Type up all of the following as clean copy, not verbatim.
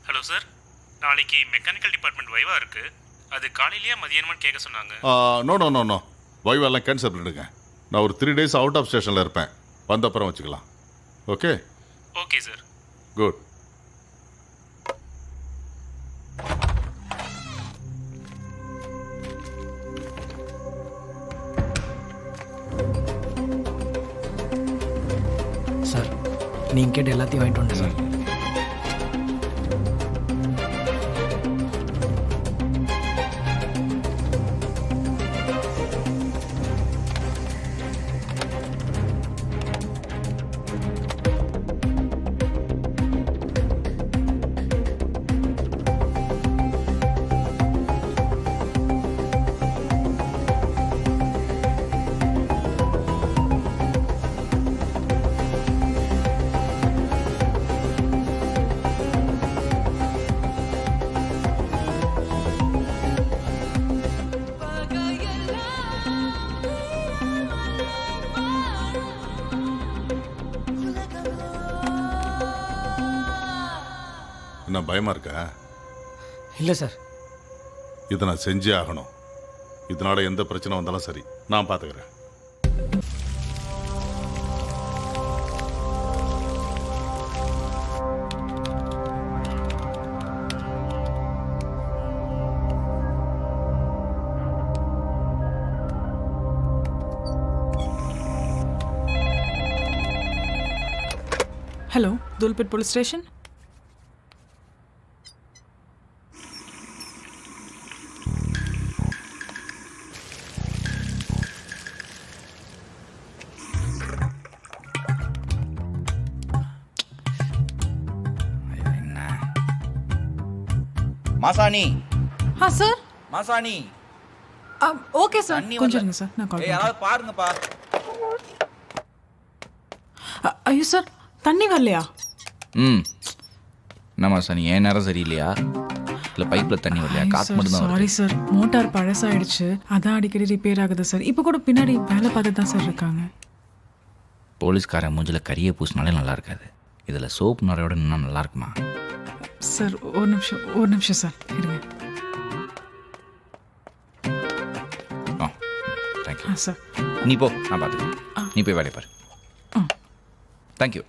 Hello sir, நாளைக்கு mechanical department viva இருக்கு. அது காலையிலேயே மதியானமான்னு கேட்க சொன்னாங்க. நோ நோ நோ நோ, வைவெல்லாம் கேன்சல் பண்ணிடுங்க. நான் ஒரு 3 days அவுட் ஆஃப் ஸ்டேஷனில் இருப்பேன். வந்த அப்புறம் வச்சுக்கலாம். Okay okay sir. Good. Sir, நீங்கள் கேட்ட எல்லாத்தையும் வாங்கிட்டு வந்துட்டேன் சார். என்ன பயமாக இருக்கா? இல்லை சார். இதை நான் செஞ்சே ஆகணும். இதனால எந்த பிரச்சனை வந்தாலும் சரி, நான் பார்த்துக்கிறேன். Hello, Dulpit Police Station. Masani. Sir. Masani. Okay sir. கொஞ்சம் இருங்க சார், நான் கால் ஏய், யாராவது பாருங்கப்பா. ஐயோ சார், தண்ணி வரலையா? என்ன மாசாணி, ஏன் நேரம் சரியில்லையா? இல்லை பைப்பில் தண்ணி வரலையா? காற்று மட்டும் தான் சாரி சார், மோட்டார் பழசாயிடுச்சு, அதான் அடிக்கடி ரிப்பேர் ஆகுது சார். இப்போ கூட பின்னாடி வேலை பார்த்து தான் சார் இருக்காங்க. போலீஸ்காரன் மூஞ்சில் கரியை பூசினாலே நல்லா இருக்காது. இதில் சோப்பு நுரையோட இன்னும் நல்லா இருக்குமா? சார் ஒரு நிமிஷம் சார் இருங்க. தேங்க்யூ. சார் நீ போ, நான் பார்த்துக்கிறேன். நீ போய் வேலையை பாரு. தேங்க்யூ.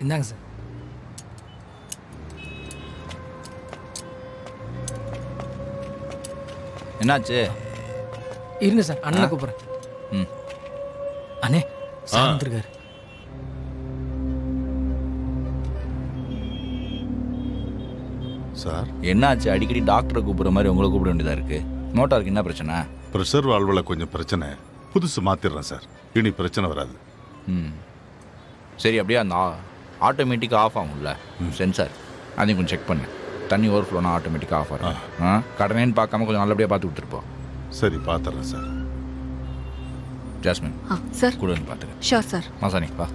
இந்தாங்க சார். என்னாச்சு? இருங்க சார், அண்ணனை கூப்பிட்றேன். அண்ணே, சார் வந்துருக்காரு. சார், என்னாச்சு? அடிக்கடி டாக்டரை கூப்பிட்ற மாதிரி உங்களை கூப்பிட வேண்டியதாக இருக்குது. மோட்டாருக்கு என்ன பிரச்சனை? ப்ரெஷர் வால்வில் கொஞ்சம் பிரச்சனை. புதுசு மாற்றிடுறேன் சார், இனி பிரச்சனை வராது. சரி, அப்படியே அந்த ஆட்டோமேட்டிக்காக ஆஃப் ஆகும்ல சென்சார், அதையும் கொஞ்சம் செக் பண்ணு. தண்ணி ஓவர்ஃப்ளோனா ஆட்டோமேட்டிக்காக ஆஃப் ஆகும். கடனேன்னு பார்க்காம கொஞ்சம் நல்லபடியாக பார்த்து கொடுத்துருப்போம். சரி, பார்த்துறேன் சார். ஜாஸ்மின் சார் கூட வந்து பார்த்துக்க. Sure sir. மாசாணி வா.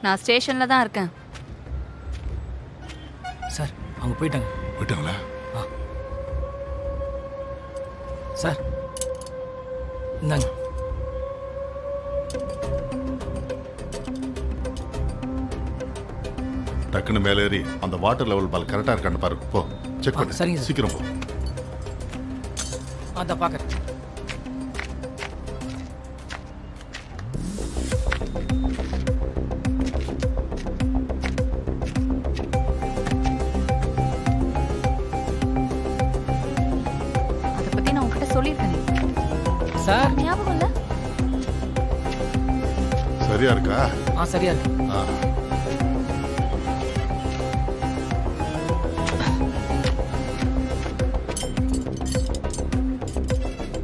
நான் ஸ்டேஷனில் தான் இருக்கேன். சார், அவங்க போயிட்டாங்க. போயிட்டாங்களா? சார் இந்தாங்க. டக்குன்னு மேலே ஏறி அந்த வாட்டர் லெவல் பால் கரெக்டாக இருக்கான்னு பாரு. போ, செக் பண்ணு. சரிங்க சார். சீக்கிரம் போ. அதை பார்க்குறேன். சார் ஞாபகம் இல்ல? சரியா இருக்கா? சரியா இருக்கு. ஆ.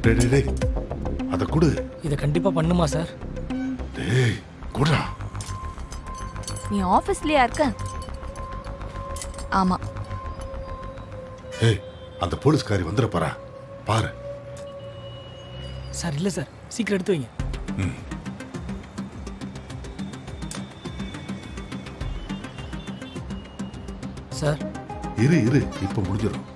டேய், டேய், டேய். அத குடு. இதை கண்டிப்பா பண்ணுமா சார்? டேய் குடுடா. நீ ஆபீஸ்லயா இருக்க? ஆமா. ஏய் அந்த போலீஸ்காரி வந்துட போறா பாரு. சார் இல்லை சார், சீக்கிரம் எடுத்து வைங்க. சார் இரு இரு இப்ப முடிஞ்சிடும்.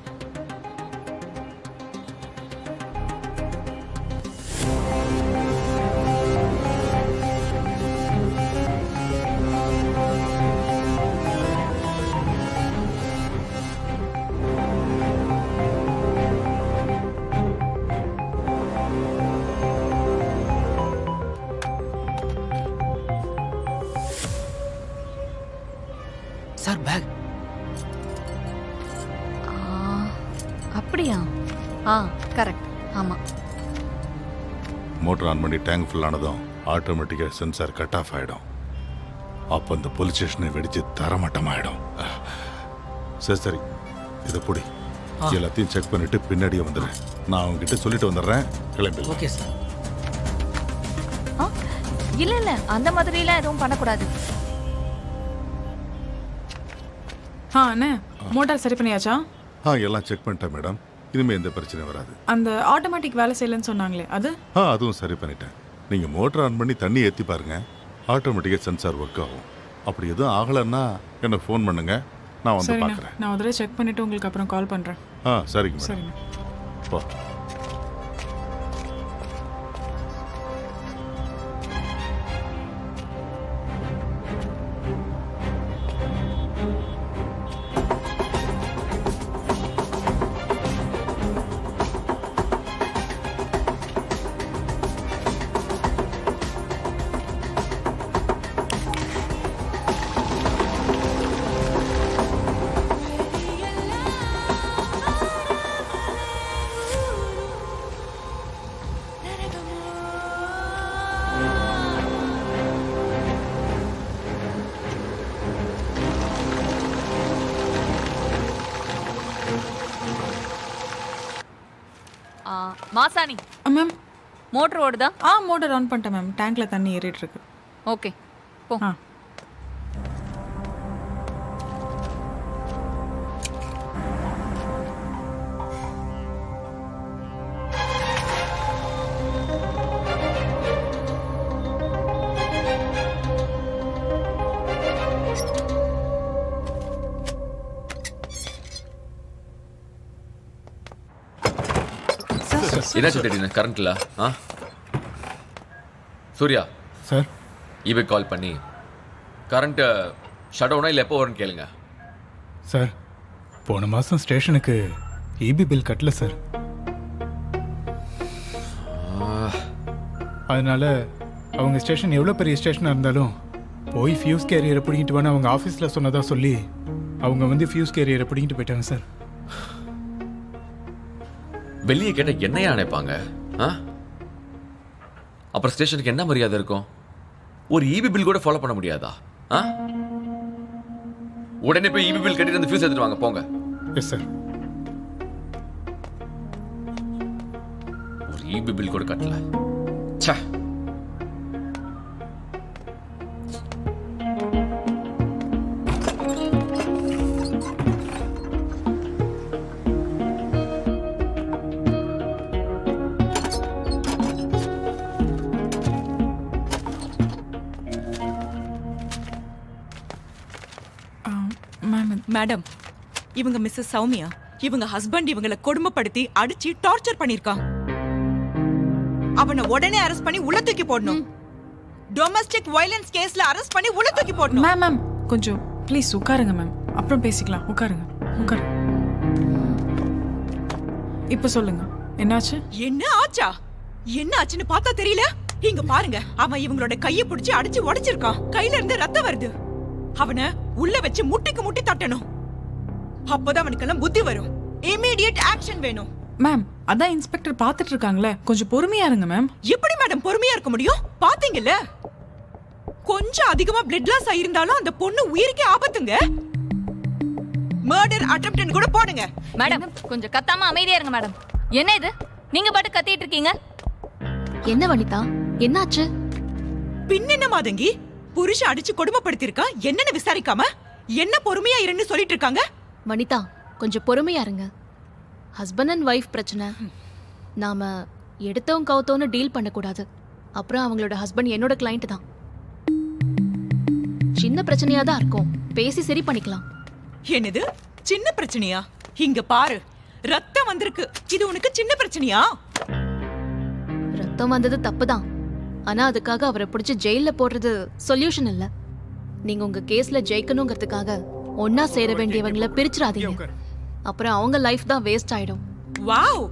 Sir back. அப்படியா? கரெக்ட். ஆமா. மோட்டர் ஆன் பண்ணி டேங்க் ஃபுல் ஆனதும் ஆட்டோமேட்டிக்கா சென்சார் கட் ஆஃப் ஆயிடும். அப்ப அந்த போலீஸ் ஸ்டேஷனை வெடிச்சு தரமட்டமாயிடும். சரி சரி இதை புடி. எல்லாத்தையும் செக் பண்ணிட்டு பின்னாடியே வந்துடுறேன். நான் அவங்க கிட்ட சொல்லிட்டு வந்துடுறேன். கிளம்பி. Okay sir. இல்ல இல்ல, அந்த மாதிரிலாம் எதுவும் பண்ணக்கூடாது. அண்ணே மோட்டார் சரி பண்ணியாச்சா? எல்லாம் செக் பண்ணிட்டேன் மேடம். இனிமே எந்த பிரச்சனையும் வராது. அந்த ஆட்டோமேட்டிக் வேலை செய்யலன்னு சொன்னாங்களே அது? அதுவும் சரி பண்ணிட்டேன். நீங்க மோட்டர் ஆன் பண்ணி தண்ணி ஏற்றி பாருங்க. ஆட்டோமேட்டிக்கா சென்சார் ஒர்க் ஆகும். அப்படி எதுவும் ஆகலைன்னா எனக்கு ஃபோன் பண்ணுங்க, நான் வந்து சரிண்ணே, பார்க்குறேன். நான் ஒரு தடவை செக் பண்ணிட்டு உங்களுக்கு அப்புறம் கால் பண்றேன். சரிங்க மேடம். சரிண்ணே. போ. மாசாணி, மேம் மோட்டர் ஓடுதா? மோட்டர் ஆன் பண்ணிட்டேன் மேம். டேங்க்ல தண்ணி ஏறிட்டு இருக்கு. ஓகே போ. என்னாச்சு திடீர்னு கரண்ட்ல? சூர்யா சார் இபி கால் பண்ணி கரண்ட்டு ஷட் டவுனா இல்லை எப்போ வரும்னு கேளுங்க. சார் போன மாதம் ஸ்டேஷனுக்கு இபி பில் கட்டல சார். அதனால அவங்க ஸ்டேஷன் எவ்வளோ பெரிய ஸ்டேஷனாக இருந்தாலும் போய் ஃபியூஸ் கேரியரை பிடிக்கிட்டு வான்னு அவங்க ஆஃபீஸில் சொன்னதாக சொல்லி அவங்க வந்து ஃபியூஸ் கேரியரை பிடிக்கிட்டு போயிட்டாங்க சார். வெளியே கேட்ட என்னையா நினைப்பாங்க? அப்புறம் ஸ்டேஷனுக்கு என்ன மரியாதை இருக்கும்? ஒரு இபி பில் கூட ஃபாலோ பண்ண முடியாதா? உடனே போய் இபி பில் கட்டிட்டு அந்த ஃபியூஸ் எடுத்துட்டு வாங்க போங்க. Yes sir. ஒரு இபி பில் கூட கட்டல. ச்சே. மேடம், இவங்க மிஸ்ஸஸ் சௌமியா. இவங்க ஹஸ்பண்ட் இவங்களை கொடுமைப்படுத்தி அடிச்சு டார்ச்சர் பண்ணிருக்கான். அவனை உடனே அரெஸ்ட் பண்ணி உள்ள தூக்கி போடணும். டொமஸ்டிக் வயலன்ஸ் கேஸ்ல அரெஸ்ட் பண்ணி உள்ள தூக்கி போடணும். மேம் கொஞ்சம் ப்ளீஸ் உட்காருங்க மேம், அப்புறம் பேசிக்கலாம். உட்காருங்க. இப்ப சொல்லுங்க என்னாச்சு? என்ன ஆச்சா? என்ன ஆச்சுன்னு பார்த்தா தெரியல. இங்க பாருங்க, அவன் இவங்களோட கையை பிடிச்சி அடிச்சு உடைச்சிருக்கான். கையில இருந்து ரத்தம் வருது. அவனை உள்ள வச்சு முட்டிக்கு முட்டி தட்டணும். அப்போதான் அவனுக்கெல்லாம் புத்தி வரும். இமிடியேட் ஆக்ஷன் வேணும். மேம் அதான் இன்ஸ்பெக்டர் பார்த்துட்டு இருக்காங்களே, கொஞ்சம் பொறுமையா இருங்க மேம். எப்படி மேடம் பொறுமையா இருக்க முடியும்? பாத்தீங்கல்ல, கொஞ்சம் அதிகமா பிளட் லாஸ் ஆயிருந்தாலும் அந்த பொண்ணு உயிருக்கே ஆபத்துங்க. மர்டர் அட்டெம்ப்ட்னு கூட போடுங்க. மேடம் கொஞ்சம் கத்தாம அமைதியா இருங்க மேடம். என்ன இது, நீங்க பாட்டு கத்திட்டு இருக்கீங்க? என்ன வனிதா, என்னாச்சு? பின்னென்ன மாதங்கி, புருஷன் அடிச்சு கொடுமைப்படுத்திருக்கா, என்னன்னு விசாரிக்காம என்ன பொறுமையா இருன்னு சொல்லிட்டு இருக்காங்க. வனிதா கொஞ்சம் பொறுமையா இருங்க. ஹஸ்பண்ட் அண்ட் ஒய்ஃப் பிரச்சனை, நாம எடுத்தவங்க கவுத்தோன்னு டீல் பண்ணக்கூடாது. அப்புறம் அவங்களோட ஹஸ்பண்ட் என்னோட கிளைண்ட் தான். சின்ன பிரச்சனையா தான் இருக்கும், பேசி சரி பண்ணிக்கலாம். என்னது சின்ன பிரச்சனையா? இங்க பாரு, ரத்தம் வந்திருக்கு. இது உனக்கு சின்ன பிரச்சனையா? ரத்தம் வந்தது தப்புதான், ஆனா அதுக்காக அவரை பிடிச்சி ஜெயில போடுறது சொல்யூஷன் இல்ல. நீங்க உங்க கேஸ்ல ஜெயிக்கணுங்கிறதுக்காக ஒன்னா சேர வேண்டியவங்களை பிரிச்சிடாதீங்க. அப்புறம் அவங்க லைஃப் தான் வேஸ்ட் ஆயிடும். Wow,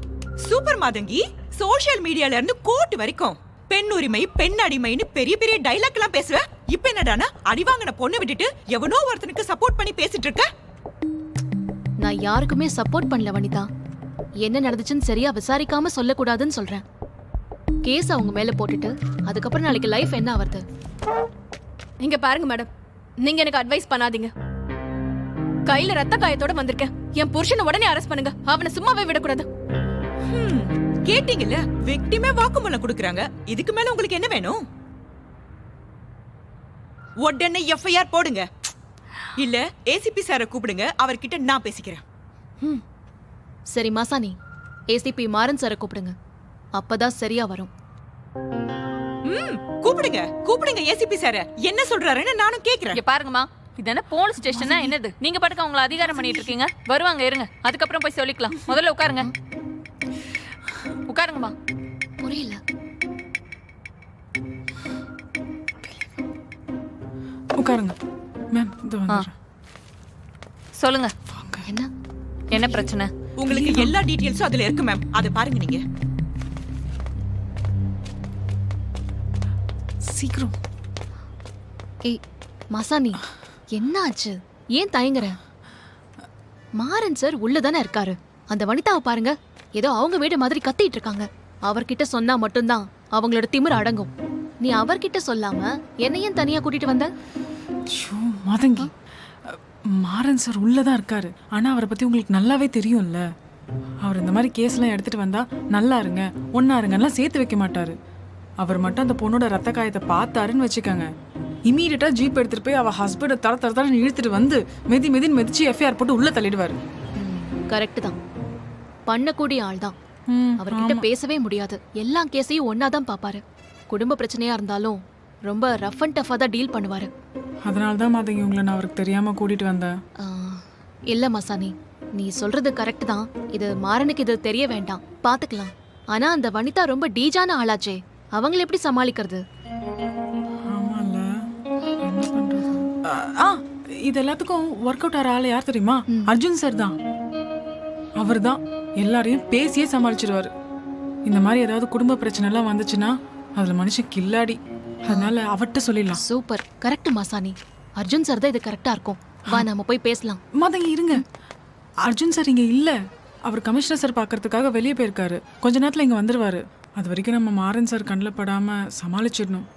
super Matangi. சோஷியல் மீடியால இருந்து கோர்ட் வரைக்கும் பெண் உரிமை, பெண் அடிமைன்னு பெரிய பெரிய டைலாக் எல்லாம் பேசுவ. இப்ப என்னடானா அடிவாங்கின பொண்ணை விட்டுட்டு எவனோ ஒருத்தனுக்கு சப்போர்ட் பண்ணி பேசிட்டு இருக்க. நான் யாருக்குமே சப்போர்ட் பண்ணல வனிதா. என்ன நடந்துச்சுன்னு சரியா விசாரிக்காம சொல்லக்கூடாதுன்னு சொல்றேன். கேஸ் அவங்க மேல போட்டுட்டு அதுக்கப்புறம் நாளைக்கு லைஃப் என்ன ஆவறது? இங்க பாருங்க மேடம், நீங்க எனக்கு அட்வைஸ் பண்ணாதீங்க. கையில ரத்த காயத்தோட வந்திருக்கேன். என் புருஷனை உடனே அரெஸ்ட் பண்ணுங்க. அவனை சும்மாவே விடக்கூடாது. கேட்டீங்கல்ல, விக்டிமே வாக்குமூலம் கொடுக்கறாங்க. இதுக்கு மேல உங்களுக்கு என்ன வேணும்? உடனே எஃப்ஐஆர் போடுங்க. இல்ல ஏசிபி சாரை கூப்பிடுங்க, அவர்கிட்ட நான் பேசிக்கிறேன். சரி மாசாணி, ஏசிபி மாறன் சாரை கூப்பிடுங்க, அப்பதான் சரியா வரும். கூப்பிடுங்க கூப்பிடுங்க ஏசிபி சார. என்ன சொல்றாருன்னு நானும் கேக்குறேன். இங்க பாருங்கம்மா, இது என்ன போலீஸ் ஸ்டேஷனா என்னது? நீங்க பாட்டுக்கு அவங்கள அதிகாரம் பண்ணிட்டு இருக்கீங்க. வருவாங்க, இருங்க, அதுக்கப்புறம் போய் சொல்லிக்கலாம். முதல்ல உட்காருங்க. உட்காருங்கம்மா. புரியல. உட்காருங்க மேம். இது வந்துடுறேன். சொல்லுங்க, என்ன என்ன பிரச்சனை? உங்களுக்கு எல்லா டீடைல்ஸும் அதுல இருக்கு மேம், அதை பாருங்க நீங்க. சீக்கிரம். ஏய் மாசாணி, என்ன ஆச்சு? ஏன் தயங்குற? மாறன் சார் உள்ளதானே இருக்காரு. அந்த வனிதாவை பாருங்க, ஏதோ அவங்க வீடு மாதிரி கத்திட்டு இருக்காங்க. அவர்கிட்ட சொன்னா மட்டும்தான் அவங்களோட திமிர் அடங்கும். நீ அவர்கிட்ட சொல்லாம என்னையும் தனியா கூட்டிட்டு வந்த? மாதங்கி, மாறன் சார் உள்ளதான் இருக்காரு. ஆனா அவரை பத்தி உங்களுக்கு நல்லாவே தெரியும்ல. அவர் இந்த மாதிரி கேஸ்லாம் எடுத்துட்டு வந்தா நல்லா இருங்க, ஒன்னா இருங்கலாம் சேர்த்து வைக்க மாட்டாரு. அவர் மட்டும் அந்த பொண்ணோட ரத்த காயத்தை பார்த்தாருன்னு வச்சுக்கோங்க, இமீடியட்டா ஜீப் எடுத்துட்டு போய் அவ ஹஸ்பண்டை தர இழுத்துட்டு வந்து மெதின்னு மிதிச்சு எஃப்ஐஆர் போட்டு உள்ள தள்ளிடுவாரு. கரெக்ட் தான், பண்ணக்கூடிய ஆள் தான். அவர்கிட்ட பேசவே முடியாது. எல்லா கேஸையும் ஒன்னாதான் பாப்பாரு. குடும்ப பிரச்சனையா இருந்தாலும் ரொம்ப ரஃப் அண்ட் டஃபா தான் டீல் பண்ணுவாரு. அதனால தான் மாதங்கி உங்களை நான் அவருக்கு தெரியாம கூட்டிட்டு வந்தேன். இல்ல மசானி, நீ சொல்றது கரெக்ட் தான். இது மாறனுக்கு இது தெரிய வேண்டாம், பாத்துக்கலாம். ஆனா அந்த வனிதா ரொம்ப டீஜான ஆளாச்சே, அவங்களை எப்படி சமாளிக்கிறது? ஆமால, என்ன பண்றது? இது எல்லாத்துக்கும் ஒர்க் அவுட் ஆற ஆள் யார் தெரியுமா? அர்ஜுன் சார் தான். அவர் தான் எல்லாரையும் பேசியே சமாளிச்சிருவாரு. இந்த மாதிரி ஏதாவது குடும்ப பிரச்சனை எல்லாம் வந்துச்சுன்னா அதுல மனுஷன் கில்லாடி. அதனால அவர்கிட்ட சொல்லிடலாம். Super, correct Masani. Arjun sir தான் இது கரெக்டா இருக்கும். வா நம்ம போய் பேசலாம். மாதங்கி இருங்க, அர்ஜுன் சார் இங்க இல்ல. அவர் கமிஷனர் சார் பாக்குறதுக்காக வெளியே போயிருக்காரு. கொஞ்ச நேரத்துல இங்க வந்துருவாரு. அது வரைக்கும் நம்ம மாறன் சார் கண்ணில் படாம சமாளிச்சிடணும்.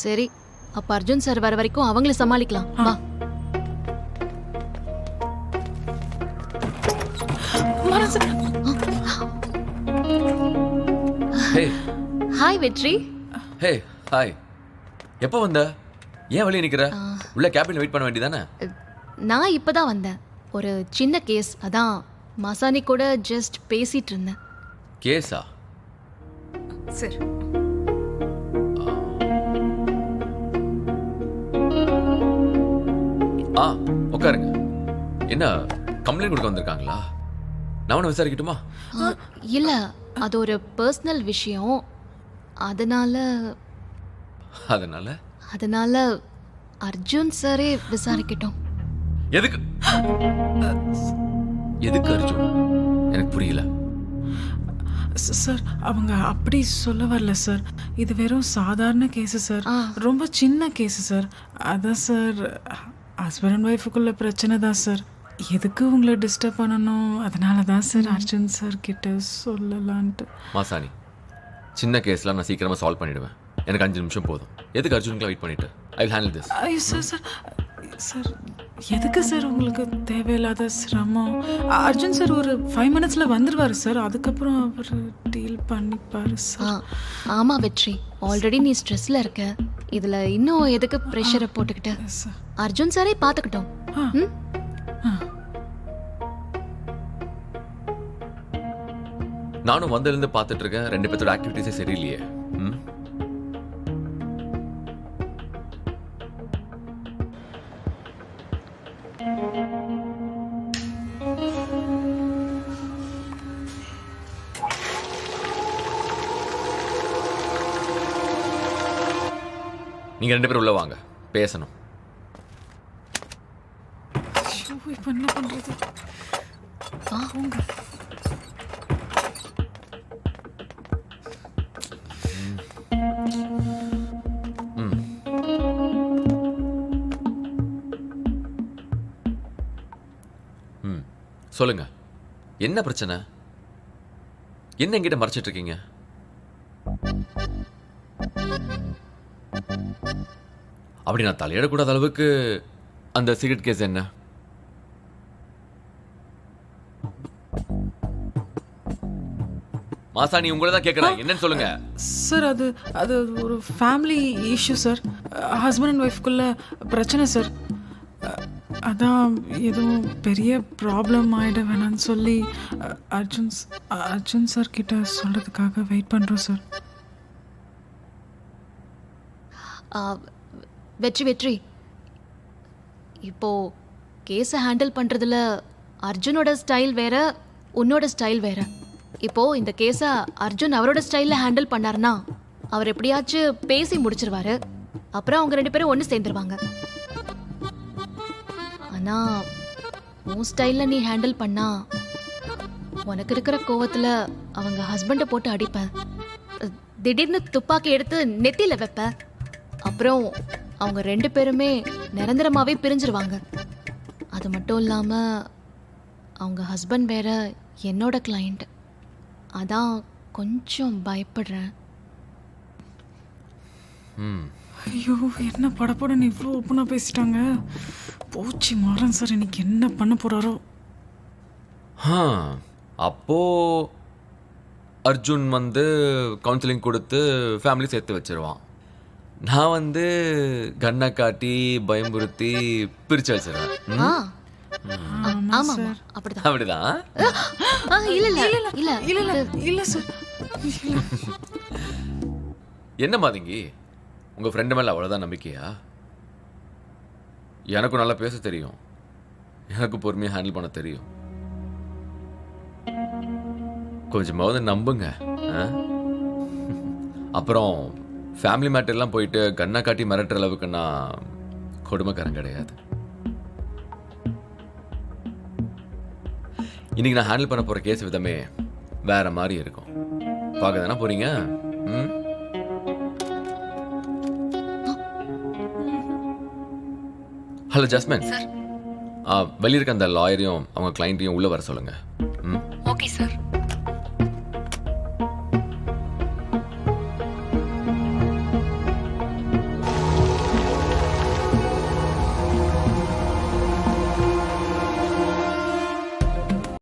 சரி, அப்ப அர்ஜுன் சார் வர வரைக்கும் அவங்கள சமாளிக்கலாம். வா. மாறன் சார். ஹாய் வெற்றி. Hey hi. எப்போ வந்த? ஏன் வெளியே நிக்கிற? உள்ள கேபின்ல வெயிட் பண்ண வேண்டியதானே? நான் இப்பதான் வந்தேன். ஒரு சின்ன கேஸ், அதான் மசானி கூட ஜஸ்ட் பேசிட்டு இருந்தேன். கேஸா? சரி. உட்காருங்க. என்ன கம்ப்ளைண்ட் கொடுக்க வந்திருக்காங்களா? நான் ஒன்று விசாரிக்கட்டுமா? இல்ல, அது ஒரு பர்சனல் விஷயம். அதனால அதனால அர்ஜுன் சாரே விசாரிக்கட்டும். எதுக்கு அர்ஜுன்? எனக்கு புரியல. சார் அவங்க அப்படி சொல்ல வரல சார். இது வெறும் சாதாரண கேஸ் சார், ரொம்ப சின்ன கேஸ் சார். அதான் சார், ஹஸ்பண்ட் அண்ட் ஒய்ஃபுக்குள்ள பிரச்சனை தான் சார். எதுக்கு உங்களை டிஸ்டர்ப் பண்ணணும், அதனால தான் சார் அர்ஜுன் சார் கிட்ட சொல்லலான்ட்டு. மாசாணி, சின்ன கேஸ்லாம் நான் சீக்கிரமாக சால்வ் பண்ணிடுவேன். எனக்கு 5 நிமிஷம் போதும். எதுக்கு அர்ஜுனுக்குலாம் வெயிட் பண்ணிட்டு? I will handle this. ஐயோ சார் சார் சார் எதுக்கு சார் உங்களுக்கு தேவையில்லாத சிரமம்? அர்ஜுன் சார் ஒரு 5 மினிட்ஸில் வந்துடுவார் சார். அதுக்கப்புறம் அவர் டீல் பண்ணிப்பார் சார். ஆமா வெற்றி, ஆல்ரெடி நீ ஸ்ட்ரெஸ்ல இருக்க. இதுல இன்னும் எதுக்கு ப்ரெஷரை போட்டுக்கிட்ட? அர்ஜுன் சாரே பாத்துக்கிட்டோம். நானும் வந்திருந்து பார்த்துட்டு இருக்கேன். 2 பேர்த்தோட ஆக்டிவிட்டிஸே சரியில்லையே. நீங்க 2 பேரும் உள்ள வாங்க, பேசணும். இப்போ என்ன பண்றது? வாங்க. சொல்லுங்க, என்ன பிரச்சனை? என்ன என்கிட்ட மறைச்சிட்டு இருக்கீங்க? அப்படி நான் தலையிடக்கூடாத அளவுக்கு அந்த சிகரெட் கேஸ் என்ன? மாசாணி, உங்களை தான் கேட்குறேன், என்னன்னு சொல்லுங்க. சார் அது அது ஒரு family issue sir. Husband and ஒய்ஃப்குள்ள பிரச்சனை சார். அதான் எதுவும் பெரிய ப்ராப்ளம் ஆகிட வேணான்னு சொல்லி அர்ஜுன் சார் கிட்ட சொல்கிறதுக்காக வெயிட் பண்ணுறோம் சார். வெற்றி, இப்போ கேஸை ஹேண்டில் பண்ணுறதுல அர்ஜுனோட ஸ்டைல் வேற, உன்னோட ஸ்டைல் வேற. இப்போ இந்த கேஸை அர்ஜுன் அவரோட ஸ்டைலில் ஹேண்டில் பண்ணார்னா அவர் எப்படியாச்சும் பேசி முடிச்சிருவாரு. அப்புறம் அவங்க 2 பேரும் ஒன்று சேர்ந்துருவாங்க. ஆனால் உன் ஸ்டைலில் நீ ஹேண்டில் பண்ணா உனக்கு இருக்கிற கோவத்தில் அவங்க ஹஸ்பண்டை போட்டு அடிப்பேன். திடீர்னு துப்பாக்கி எடுத்து நெத்தியில் வைப்பேன். அப்புறம் அவங்க 2 பேருமே நிரந்தரமாகவே பிரிஞ்சிருவாங்க. அது மட்டும் இல்லாமல் அவங்க ஹஸ்பண்ட் வேற என்னோட கிளைண்ட். அதான் கொஞ்சம் பயப்படுறேன். ஐயோ, என்ன படப்படன்னு இவ்வளோ ஓப்பனாக பேசிட்டாங்க. போச்சு மாறன் சார் இன்னைக்கு என்ன பண்ண போகிறாரோ. அப்போ அர்ஜுன் வந்து கவுன்சிலிங் கொடுத்து ஃபேமிலி சேர்த்து வச்சிருவான். நான் வந்து கண்ணை காட்டி பயமுறுத்தி பிரிச்சு வச்சிருவேன். அப்படிதான். என்ன மாதங்கி, உங்க ஃப்ரெண்டு மேல அவ்வளவுதான் நம்பிக்கையா? எனக்கும் நல்லா பேச தெரியும், எனக்கு பொறுமையா ஹேண்டில் பண்ண தெரியும். கொஞ்சமாவது நம்புங்க. அப்புறம் ஃபேமிலி மேட்டர்லாம் போயிட்டு கண்ணை காட்டி மிரட்டுற அளவுக்கு நான் கொடுமைக்காரன் கிடையாது. இன்னைக்கு நான் ஹேண்டில் பண்ண போற கேஸ் விதமே வேற மாதிரி இருக்கும். பார்க்க தானே போறீங்க? ஹலோ ஜஸ்மின், வெளியே இருக்க அந்த லாயரையும் அவங்க கிளைண்ட்டையும் உள்ள வர சொல்லுங்க. Okay sir.